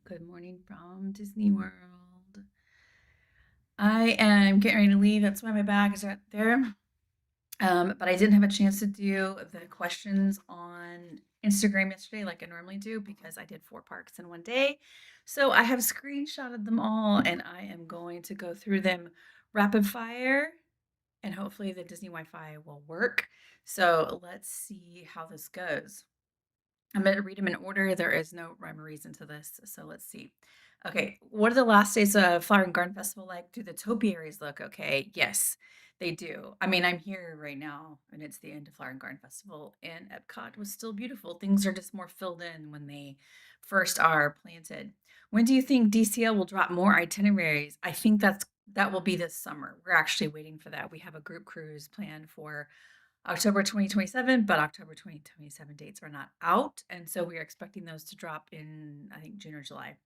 Good morning from Disney World. I am getting ready to leave. That's why my bag is right there. But I didn't have a chance to do the questions on Instagram yesterday like I normally do because I did 4 parks in one day. So I have screenshotted them all and I am going to go through them rapid fire and hopefully the Disney Wi-Fi will work. So let's see how this goes. I'm going to read them in order. There is no rhyme or reason to this. So let's see. Okay. What are the last days of Flower and Garden Festival like? Do the topiaries look okay? Yes, they do. I mean, I'm here right now and it's the end of Flower and Garden Festival, and Epcot was still beautiful. Things are just more filled in when they first are planted. When do you think DCL will drop more itineraries? I think that will be this summer. We're actually waiting for that. We have a group cruise planned for October 2027, but October 2027 dates are not out. And so we are expecting those to drop in, I think, June or July.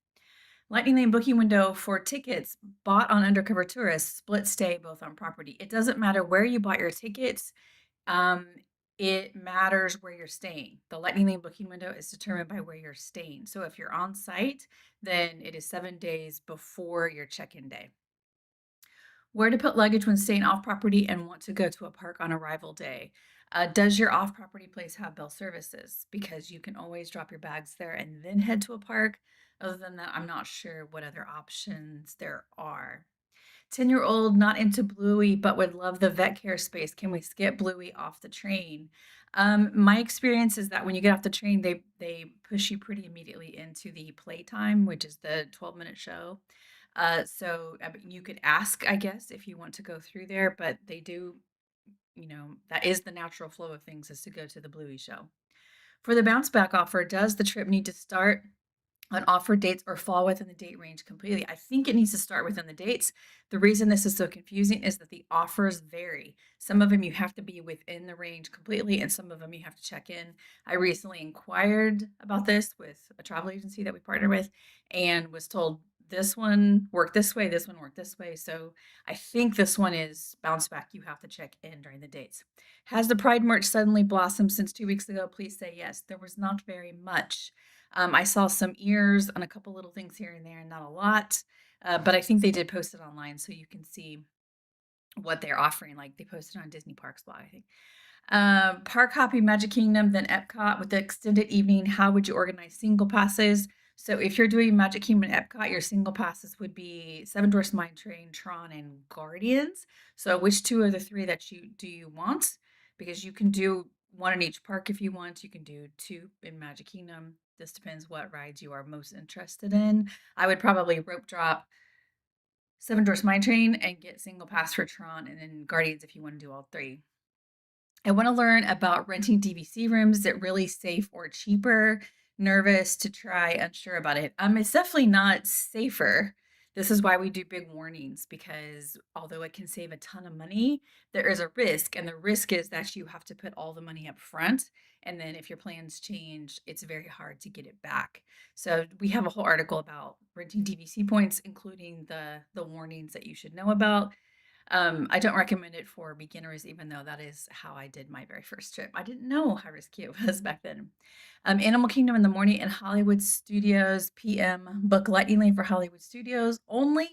Lightning Lane booking window for tickets bought on Undercover Tourist, split stay both on property. It doesn't matter where you bought your tickets. Um, it matters where you're staying. The Lightning Lane booking window is determined by where you're staying. So if you're on site, then it is 7 days before your check-in day. Where to put luggage when staying off property and want to go to a park on arrival day. Does your off property place have bell services? Because you can always drop your bags there and then head to a park. Other than that, I'm not sure what other options there are. 10-year-old not into Bluey but would love the vet care space. Can we skip Bluey off the train? My experience is that when you get off the train, they push you pretty immediately into the playtime, which is the 12-minute show. So I mean, you could ask, I guess, if you want to go through there, but they do, that is the natural flow of things is to go to the Bluey show. For the bounce back offer, does the trip need to start on offer dates or fall within the date range completely? I think it needs to start within the dates. The reason this is so confusing is that the offers vary. Some of them you have to be within the range completely, and some of them you have to check in. I recently inquired about this with a travel agency that we partner with and was told this one worked this way, this one worked this way. So I think this one is bounce back. You have to check in during the dates. Has the Pride merch suddenly blossomed since 2 weeks ago? Please say yes. There was not very much. I saw some ears and a couple little things here and there, not a lot. But I think they did post it online so you can see what they're offering. Like they posted on Disney Parks blog, I think. Park hopping Magic Kingdom, then Epcot with the extended evening. How would you organize single passes? So if you're doing Magic Kingdom and Epcot, your single passes would be Seven Dwarfs Mine Train, Tron, and Guardians. So which two of the three that you want? Because you can do one in each park if you want. You can do two in Magic Kingdom. This depends what rides you are most interested in. I would probably rope drop Seven Dwarfs Mine Train and get single pass for Tron and then Guardians if you want to do all three. I want to learn about renting DVC rooms. Is it really safe or cheaper? Nervous to try, unsure about it. It's definitely not safer. This is why we do big warnings because although it can save a ton of money, there is a risk. And the risk is that you have to put all the money up front. And then if your plans change, it's very hard to get it back. So we have a whole article about renting DVC points, including the warnings that you should know about. I don't recommend it for beginners, even though that is how I did my very first trip. I didn't know how risky it was back then. Animal Kingdom in the morning and Hollywood Studios PM. Book Lightning Lane for Hollywood Studios only,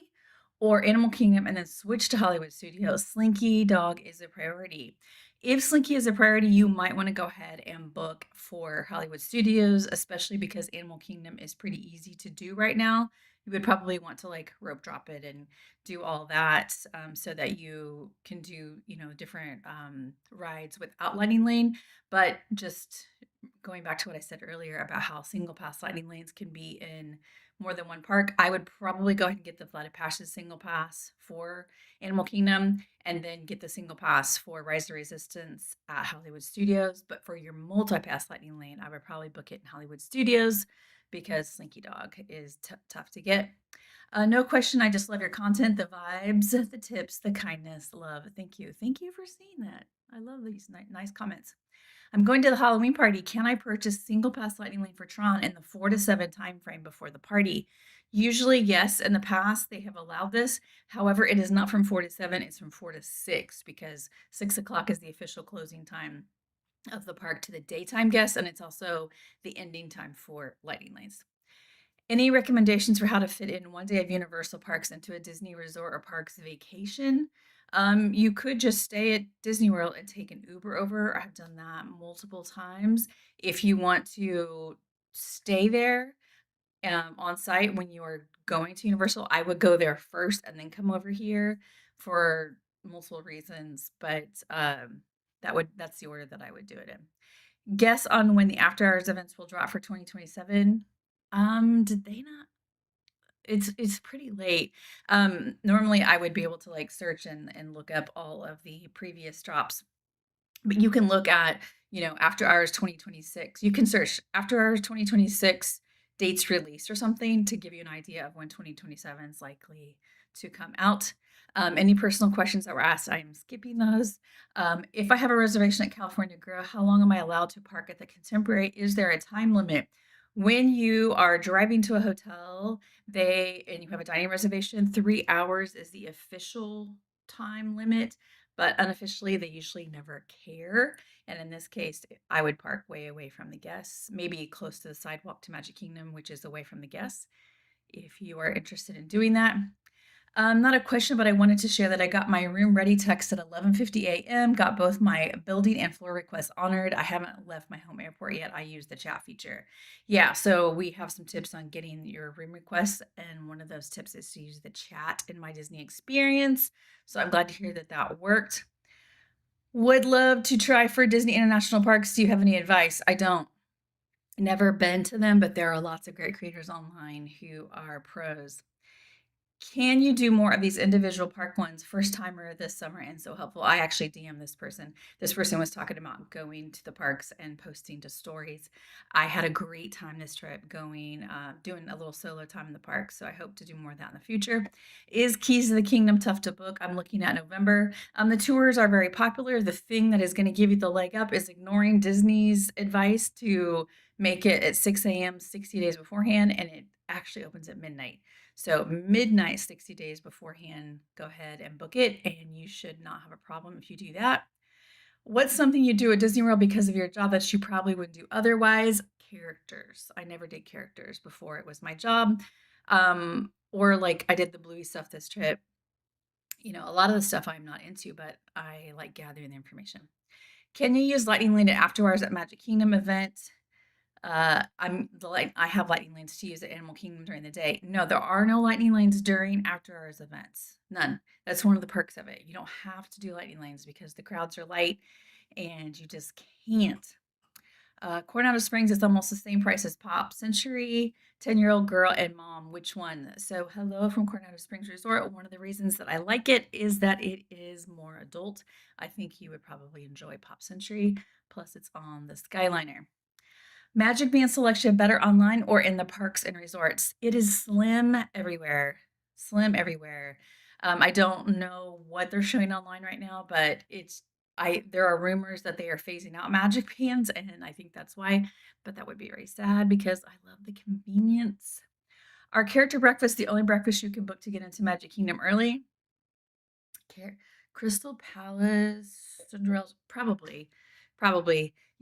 or Animal Kingdom and then switch to Hollywood Studios. Slinky Dog is a priority. If Slinky is a priority, you might want to go ahead and book for Hollywood Studios, especially because Animal Kingdom is pretty easy to do right now. You would probably want to like rope drop it and do all that so that you can do different rides without lightning lane. But just going back to what I said earlier about how single pass lightning lanes can be in more than one park, I would probably go ahead and get the Flooded Passes single pass for Animal Kingdom and then get the single pass for Rise of Resistance at Hollywood Studios. But for your multi-pass lightning lane, I would probably book it in Hollywood Studios because Slinky Dog is tough to get. No question. I just love your content, the vibes, the tips, the kindness, love. Thank you. Thank you for seeing that. I love these nice comments. I'm going to the Halloween party. Can I purchase single pass lightning lane for Tron in the 4 to 7 time frame before the party? Usually, yes. In the past, they have allowed this. However, it is not from 4 to 7. It's from 4 to 6 because 6 o'clock is the official closing time of the park to the daytime guests, and it's also the ending time for lighting lanes. Any recommendations for how to fit in one day of Universal Parks into a Disney resort or parks vacation? You could just stay at Disney World and take an Uber over. I've done that multiple times. If you want to stay there on site when you are going to Universal, I would go there first and then come over here for multiple reasons. But that's the order that I would do it in. Guess on when the after hours events will drop for 2027. Did they not? It's pretty late. Normally I would be able to like search and look up all of the previous drops, but you can look at, after hours 2026. You can search after hours 2026 dates released or something to give you an idea of when 2027 is likely to come out. Any personal questions that were asked, I'm skipping those. If I have a reservation at California Grill, how long am I allowed to park at the Contemporary? Is there a time limit? When you are driving to a hotel, and you have a dining reservation, 3 hours is the official time limit, but unofficially, they usually never care. And in this case, I would park way away from the guests, maybe close to the sidewalk to Magic Kingdom, which is away from the guests, if you are interested in doing that. Not a question, but I wanted to share that I got my room ready text at 11:50 a.m. Got both my building and floor requests honored. I haven't left my home airport yet. I use the chat feature. Yeah, so we have some tips on getting your room requests, and one of those tips is to use the chat in My Disney Experience. So I'm glad to hear that that worked. Would love to try for Disney International Parks. Do you have any advice? I don't. Never been to them, but there are lots of great creators online who are pros. Can you do more of these individual park ones? First timer this summer and so helpful. I actually DM this person. This person was talking about going to the parks and posting to stories. I had a great time this trip going, doing a little solo time in the park. So I hope to do more of that in the future. Is Keys to the Kingdom tough to book? I'm looking at November. The tours are very popular. The thing that is going to give you the leg up is ignoring Disney's advice to make it at 6 a.m. 60 days beforehand, and it actually opens at midnight. So midnight, 60 days beforehand, go ahead and book it, and you should not have a problem if you do that. What's something you do at Disney World because of your job that you probably wouldn't do otherwise? Characters. I never did characters before it was my job. Or like I did the Bluey stuff this trip. A lot of the stuff I'm not into, but I like gathering the information. Can you use Lightning Lane at after hours at Magic Kingdom event? I have lightning lanes to use at Animal Kingdom during the day. No, there are no lightning lanes during after hours events. None. That's one of the perks of it. You don't have to do lightning lanes because the crowds are light and you just can't. Coronado Springs is almost the same price as Pop Century, 10-year-old girl and mom. Which one? So hello from Coronado Springs Resort. One of the reasons that I like it is that it is more adult. I think you would probably enjoy Pop Century. Plus it's on the Skyliner. Magic Band selection better online or in the parks and resorts? It is slim everywhere. Slim everywhere. I don't know what they're showing online right now, but there are rumors that they are phasing out Magic Bands, and I think that's why. But that would be very sad because I love the convenience. Are character breakfast the only breakfast you can book to get into Magic Kingdom early? Crystal Palace, Cinderella's probably.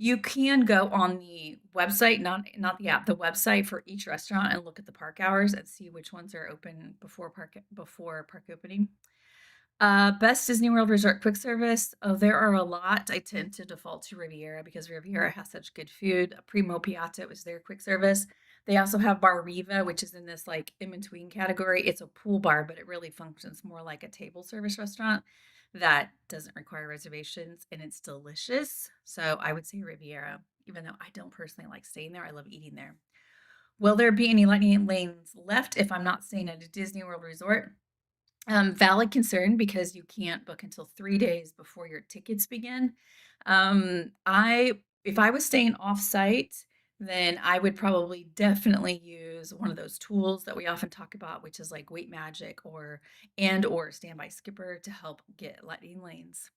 You can go on the website, not the app, the website for each restaurant and look at the park hours and see which ones are open before park opening. Best Disney World Resort quick service. Oh, there are a lot. I tend to default to Riviera because Riviera has such good food. Primo Piatti was their quick service. They also have Bar Riva, which is in this like in between category. It's a pool bar, but it really functions more like a table service restaurant that doesn't require reservations and it's delicious. So I would say Riviera, even though I don't personally like staying there. I love eating there. Will there be any lightning lanes left if I'm not staying at a Disney World resort? Valid concern because you can't book until 3 days before your tickets begin. If I was staying off-site, then I would probably definitely use one of those tools that we often talk about, which is like Wait Magic or Standby Skipper to help get lightning lanes.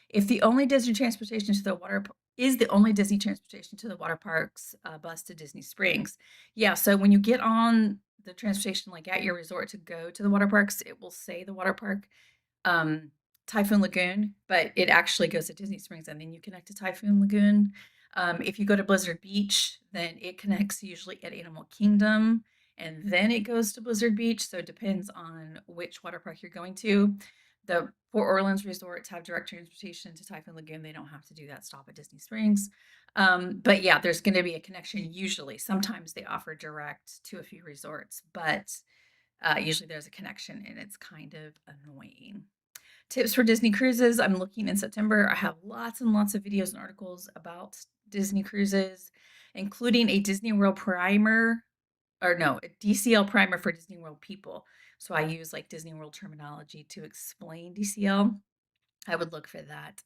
If the only Disney transportation to the water is the only Disney transportation to the water parks, bus to Disney Springs. Yeah, so when you get on the transportation, like at your resort to go to the water parks, it will say the water park, Typhoon Lagoon, but it actually goes to Disney Springs and then you connect to Typhoon Lagoon. If you go to Blizzard Beach, then it connects usually at Animal Kingdom and then it goes to Blizzard Beach. So it depends on which water park you're going to. The Port Orleans resorts have direct transportation to Typhoon Lagoon. They don't have to do that stop at Disney Springs. But yeah, there's going to be a connection usually. Sometimes they offer direct to a few resorts, but usually there's a connection and it's kind of annoying. Tips for Disney cruises. I'm looking in September. I have lots and lots of videos and articles about Disney cruises, including a Disney World primer, or no, a DCL primer for Disney World people. So I use like Disney World terminology to explain DCL. I would look for that.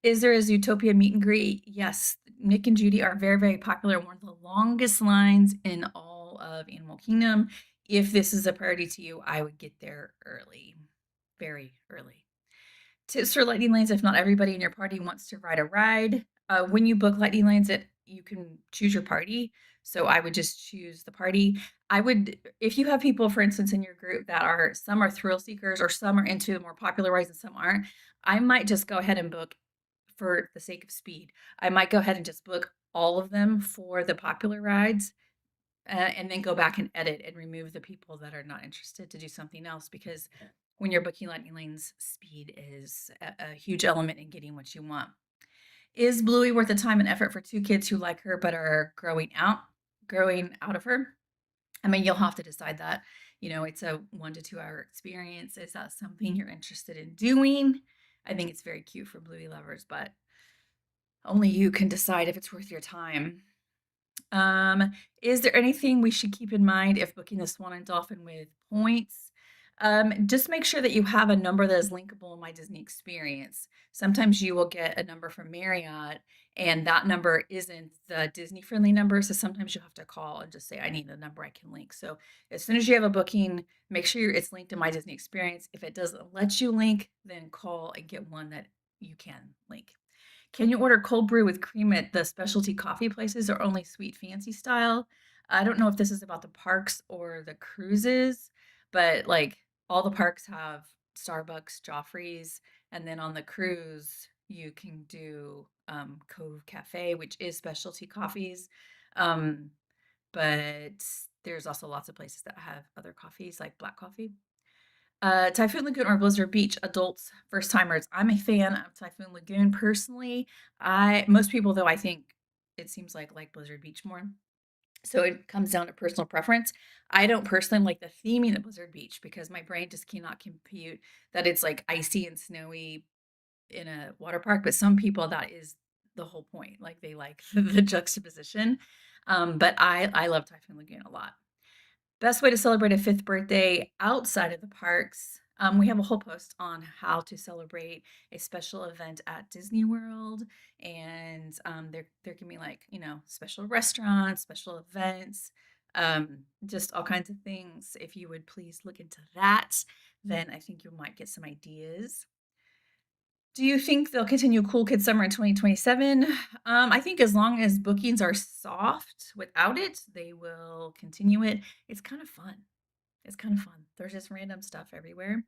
Is there a Zootopia meet and greet? Yes, Nick and Judy are very, very popular. One of the longest lines in all of Animal Kingdom. If this is a priority to you, I would get there early, very early. Tips for lightning lanes if not everybody in your party wants to ride a ride. When you book lightning lanes, you can choose your party. So I would just choose the party. I would, if you have people, for instance, in your group that are some are thrill seekers or some are into the more popular rides and some aren't, I might just go ahead and book for the sake of speed. I might go ahead and just book all of them for the popular rides and then go back and edit and remove the people that are not interested to do something else because when you're booking lightning lanes, speed is a huge element in getting what you want. Is Bluey worth the time and effort for two kids who like her but are growing out of her? I mean, you'll have to decide that. You know, it's a 1 to 2 hour experience. Is that something you're interested in doing? I think it's very cute for Bluey lovers, but only you can decide if it's worth your time. Um, is there anything we should keep in mind if booking the Swan and Dolphin with points? Just make sure that you have a number that is linkable in My Disney Experience. Sometimes you will get a number from Marriott, and that number isn't the Disney friendly number. So sometimes you have to call and just say, I need a number I can link. So as soon as you have a booking, make sure it's linked to My Disney Experience. If it doesn't let you link, then call and get one that you can link. Can you order cold brew with cream at the specialty coffee places or only sweet fancy style? I don't know if this is about the parks or the cruises, but like all the parks have Starbucks, Joffrey's, and then on the cruise, you can do Cove Cafe, which is specialty coffees. Um, but there's also lots of places that have other coffees like black coffee. Typhoon Lagoon or Blizzard Beach, adults, first timers. I'm a fan of Typhoon Lagoon personally. I most people though I think it seems like Blizzard Beach more. So it comes down to personal preference. I don't personally like the theming of Blizzard Beach because my brain just cannot compute that it's like icy and snowy in a water park, but some people that is the whole point. Like they like the juxtaposition. But I love Typhoon Lagoon a lot. Best way to celebrate a fifth birthday outside of the parks. We have a whole post on how to celebrate a special event at Disney World, and there can be like special restaurants, special events, just all kinds of things. If you would please look into that, then I think you might get some ideas. Do you think they'll continue Cool Kids Summer in 2027? I think as long as bookings are soft without it, they will continue it. It's kind of fun. It's kind of fun. There's just random stuff everywhere.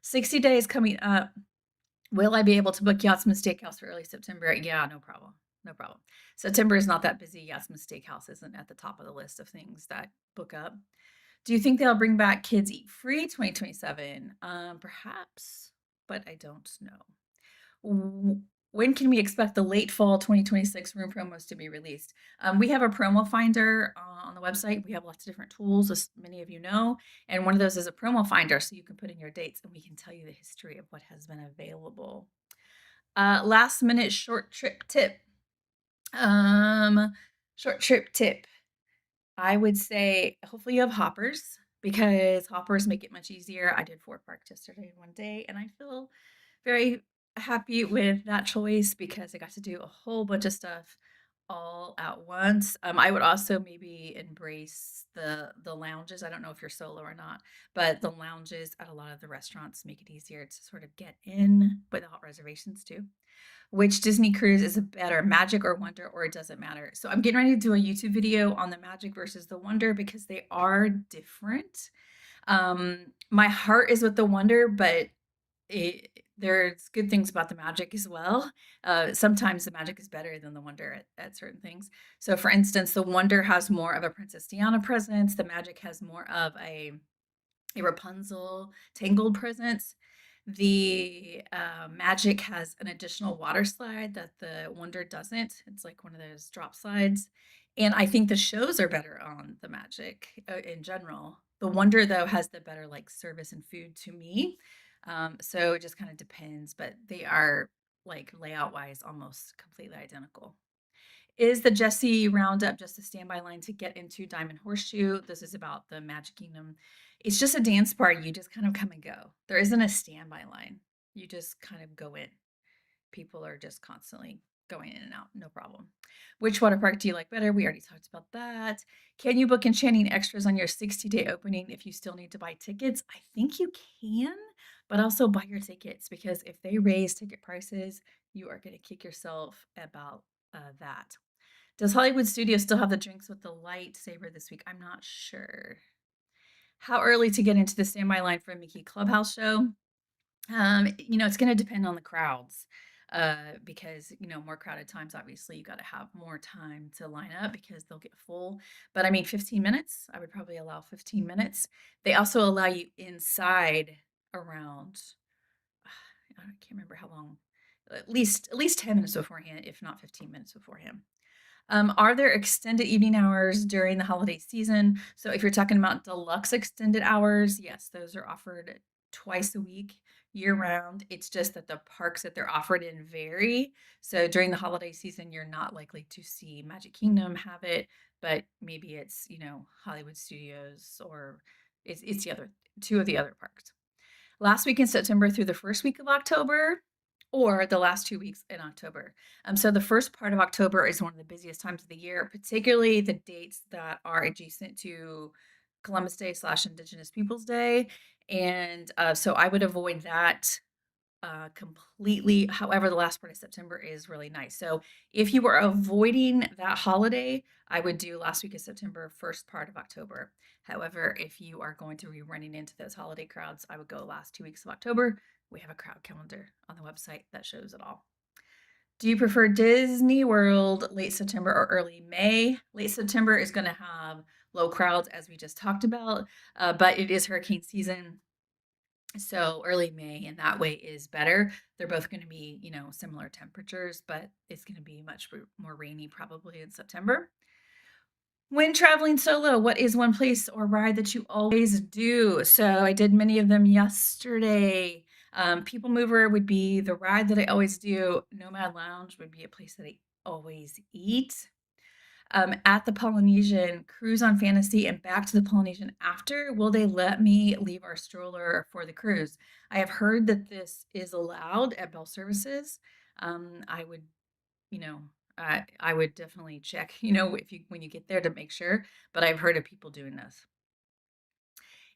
60 days coming up. Will I be able to book Yachtsman Steakhouse for early September? Yeah, no problem. No problem. September is not that busy. Yachtsman Steakhouse isn't at the top of the list of things that book up. Do you think they'll bring back Kids Eat Free 2027? Perhaps, but I don't know. When can we expect the late fall 2026 room promos to be released? We have a promo finder on the website. We have lots of different tools, as many of you know, and one of those is a promo finder, so you can put in your dates and we can tell you the history of what has been available. Last minute short trip tip. Short trip tip. I would say hopefully you have hoppers because hoppers make it much easier. I did Fort Park yesterday one day and I feel very happy with that choice because I got to do a whole bunch of stuff all at once. I would also maybe embrace the lounges. I don't know if you're solo or not, but the lounges at a lot of the restaurants make it easier to sort of get in without reservations too. Which Disney cruise is a better, Magic or Wonder, or it doesn't matter? So I'm getting ready to do a YouTube video on the Magic versus the Wonder because they are different. My heart is with the Wonder, but There's good things about the magic as well. Sometimes the magic is better than the wonder at certain things. So, for instance, the wonder has more of a Princess Diana presence. The magic has more of a Rapunzel tangled presence. The magic has an additional water slide that the wonder doesn't. It's like one of those drop slides. And I think the shows are better on the magic in general. The wonder, though, has the better like service and food to me. So it just kind of depends, but they are like layout wise almost completely identical. Is the Jesse Roundup just a standby line to get into Diamond Horseshoe? This is about the Magic Kingdom. It's just a dance party. You just kind of come and go. There isn't a standby line. You just kind of go in. People are just constantly going in and out, no problem. Which water park do you like better? We already talked about that. Can you book Enchanting Extras on your 60-day opening if you still need to buy tickets? I think you can, but also buy your tickets because if they raise ticket prices, you are going to kick yourself about that. Does Hollywood Studios still have the drinks with the lightsaber this week? I'm not sure. How early to get into the standby line for a Mickey Clubhouse show? It's going to depend on the crowds. Because more crowded times, obviously, you got to have more time to line up because they'll get full. But I mean, 15 minutes, I would probably allow 15 minutes. They also allow you inside around, I can't remember how long, at least 10 minutes beforehand, if not 15 minutes beforehand. Are there extended evening hours during the holiday season? So if you're talking about deluxe extended hours, yes, those are offered twice a week, year round. It's just that the parks that they're offered in vary. So during the holiday season, you're not likely to see Magic Kingdom have it, but maybe it's, Hollywood Studios or it's the other two of the other parks. Last week in September through the first week of October, or the last 2 weeks in October. So the first part of October is one of the busiest times of the year, particularly the dates that are adjacent to Columbus Day / Indigenous Peoples Day. And so I would avoid that completely. However, the last part of September is really nice. So if you were avoiding that holiday, I would do last week of September, first part of October. However, if you are going to be running into those holiday crowds, I would go last 2 weeks of October. We have a crowd calendar on the website that shows it all. Do you prefer Disney World late September or early May? Late September is going to have low crowds, as we just talked about, but it is hurricane season. So early May in that way is better. They're both going to be, similar temperatures, but it's going to be much more rainy probably in September. When traveling solo, what is one place or ride that you always do? So I did many of them yesterday. People Mover would be the ride that I always do. Nomad Lounge would be a place that I always eat. At the Polynesian, cruise on Fantasy and back to the Polynesian after. Will they let me leave our stroller for the cruise? I have heard that this is allowed at Bell Services. I would, you know, I would definitely check, if you when you get there to make sure. But I've heard of people doing this.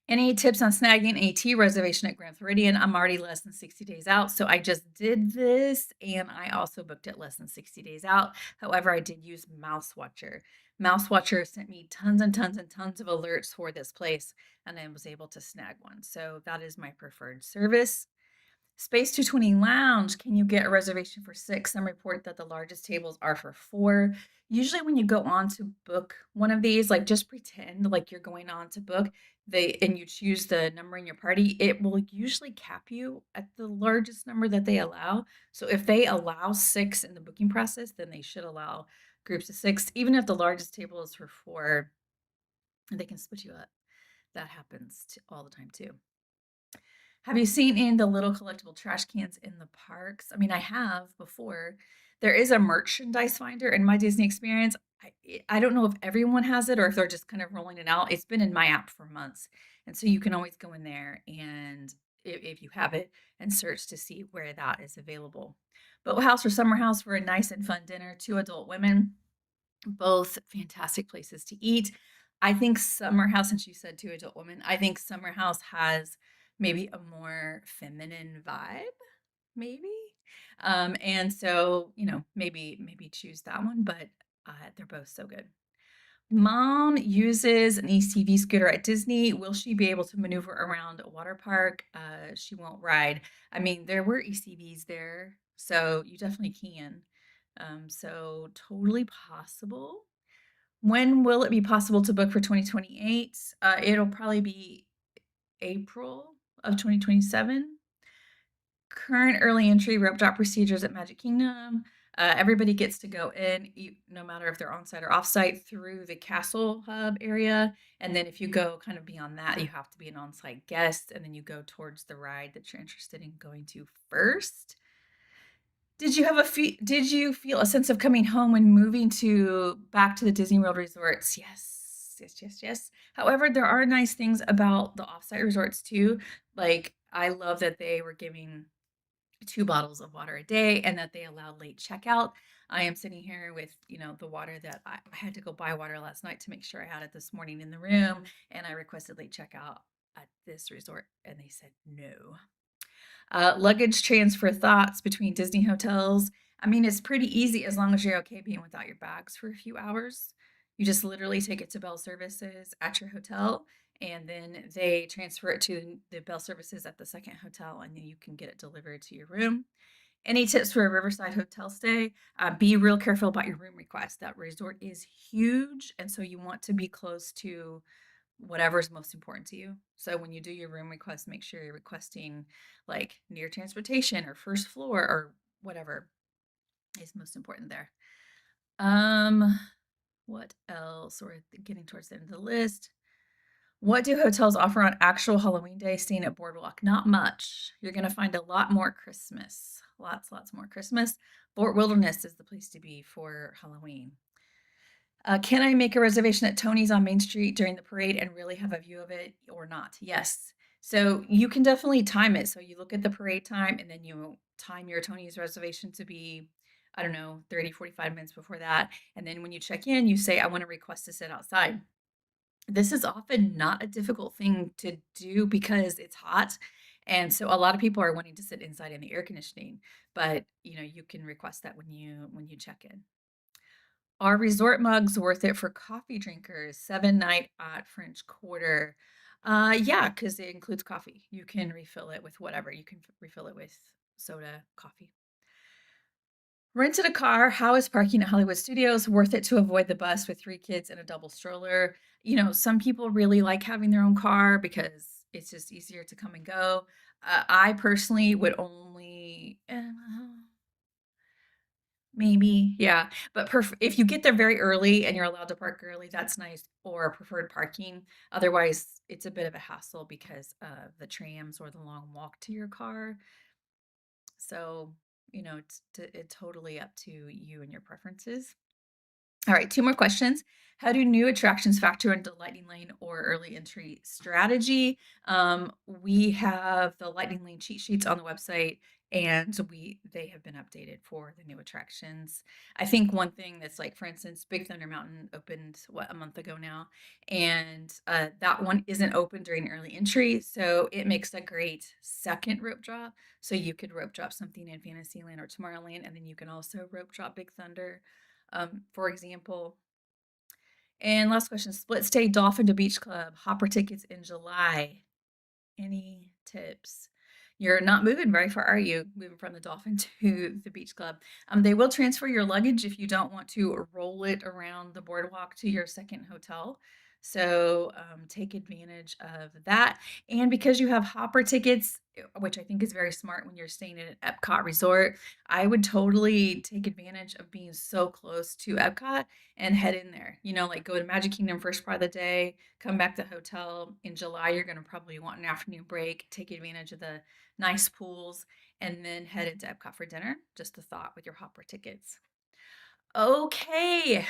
Any tips on snagging a tea reservation at Grand Floridian? I'm already less than 60 days out, so I just did this, and I also booked it less than 60 days out. However, I did use MouseWatcher. MouseWatcher sent me tons and tons and tons of alerts for this place, and I was able to snag one. So that is my preferred service. Space 220 Lounge, can you get a reservation for 6? Some report that the largest tables are for 4. Usually when you go on to book one of these, like just pretend like you're going on to book and you choose the number in your party, it will usually cap you at the largest number that they allow. So if they allow 6 in the booking process, then they should allow groups of 6. Even if the largest table is for 4, they can split you up. That happens all the time too. Have you seen in the little collectible trash cans in the parks? I mean, I have before. There is a merchandise finder in my Disney experience. I don't know if everyone has it or if they're just kind of rolling it out. It's been in my app for months. And so you can always go in there and if you have it and search to see where that is available. Boat House or Summer House for a nice and fun dinner, 2 adult women, both fantastic places to eat. I think Summer House, since you said 2 adult women, I think Summer House has maybe a more feminine vibe, maybe. And so, maybe choose that one, but they're both so good. Mom uses an ATV scooter at Disney. Will she be able to maneuver around a water park? She won't ride. I mean, there were ATVs there, so you definitely can. So totally possible. When will it be possible to book for 2028? It'll probably be April of 2027. Current early entry rope drop procedures at Magic Kingdom. Everybody gets to go in, no matter if they're on site or off site, through the Castle Hub area. And then if you go kind of beyond that, you have to be an on site guest. And then you go towards the ride that you're interested in going to first. Did you feel a sense of coming home when moving to back to the Disney World resorts? Yes. Yes, yes, yes. However, there are nice things about the offsite resorts too. Like I love that they were giving 2 bottles of water a day and that they allowed late checkout. I am sitting here with, the water that I had to go buy water last night to make sure I had it this morning in the room, and I requested late checkout at this resort, and they said no. Luggage transfer thoughts between Disney hotels. I mean, it's pretty easy as long as you're okay being without your bags for a few hours. You just literally take it to Bell Services at your hotel, and then they transfer it to the Bell Services at the second hotel, and then you can get it delivered to your room. Any tips for a Riverside hotel stay? Be real careful about your room request. That resort is huge, and so you want to be close to whatever is most important to you. So when you do your room request, make sure you're requesting like near transportation or first floor or whatever is most important there. Um, what else? We're getting towards the end of the list. What do hotels offer on actual Halloween day staying at Boardwalk? Not much. You're going to find a lot more Christmas. Lots more Christmas. Fort Wilderness is the place to be for Halloween. Can I make a reservation at Tony's on Main Street during the parade and really have a view of it or not? Yes. So you can definitely time it. So you look at the parade time and then you time your Tony's reservation to be, I don't know, 30, 45 minutes before that. And then when you check in, you say, I want to request to sit outside. This is often not a difficult thing to do because it's hot. And so a lot of people are wanting to sit inside in the air conditioning, but you can request that when you check in. Are resort mugs worth it for coffee drinkers? 7 night at French Quarter. Yeah, because it includes coffee. You can refill it with whatever. You can refill it with soda, coffee. Rented a car. How is parking at Hollywood Studios worth it to avoid the bus with 3 kids and a double stroller? Some people really like having their own car because it's just easier to come and go. I personally would only, maybe, yeah, but if you get there very early and you're allowed to park early, that's nice, or preferred parking. Otherwise, it's a bit of a hassle because of the trams or the long walk to your car. So, it's totally up to you and your preferences. All right, 2 more questions. How do new attractions factor into Lightning Lane or early entry strategy? We have the Lightning Lane cheat sheets on the website, and they have been updated for the new attractions. I think one thing that's like, for instance, Big Thunder Mountain opened a month ago now, and that one isn't open during early entry, so it makes a great second rope drop. So you could rope drop something in Fantasyland or Tomorrowland, and then you can also rope drop Big Thunder, for example. And last question, split stay Dolphin to Beach Club, hopper tickets in July. Any tips? You're not moving very far, are you? Moving from the Dolphin to the Beach Club. They will transfer your luggage if you don't want to roll it around the boardwalk to your second hotel. So take advantage of that. And because you have hopper tickets, which I think is very smart when you're staying at an Epcot resort, I would totally take advantage of being so close to Epcot and head in there. Like go to Magic Kingdom first part of the day, come back to the hotel. In July, you're going to probably want an afternoon break, take advantage of the nice pools, and then head into Epcot for dinner. Just a thought with your hopper tickets. Okay.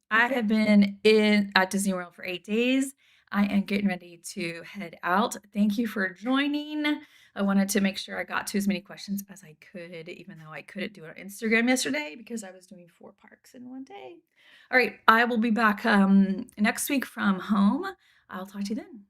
I have been in at Disney World for 8 days. I am getting ready to head out. Thank you for joining. I wanted to make sure I got to as many questions as I could, even though I couldn't do it on Instagram yesterday because I was doing 4 parks in one day. All right, I will be back next week from home. I'll talk to you then.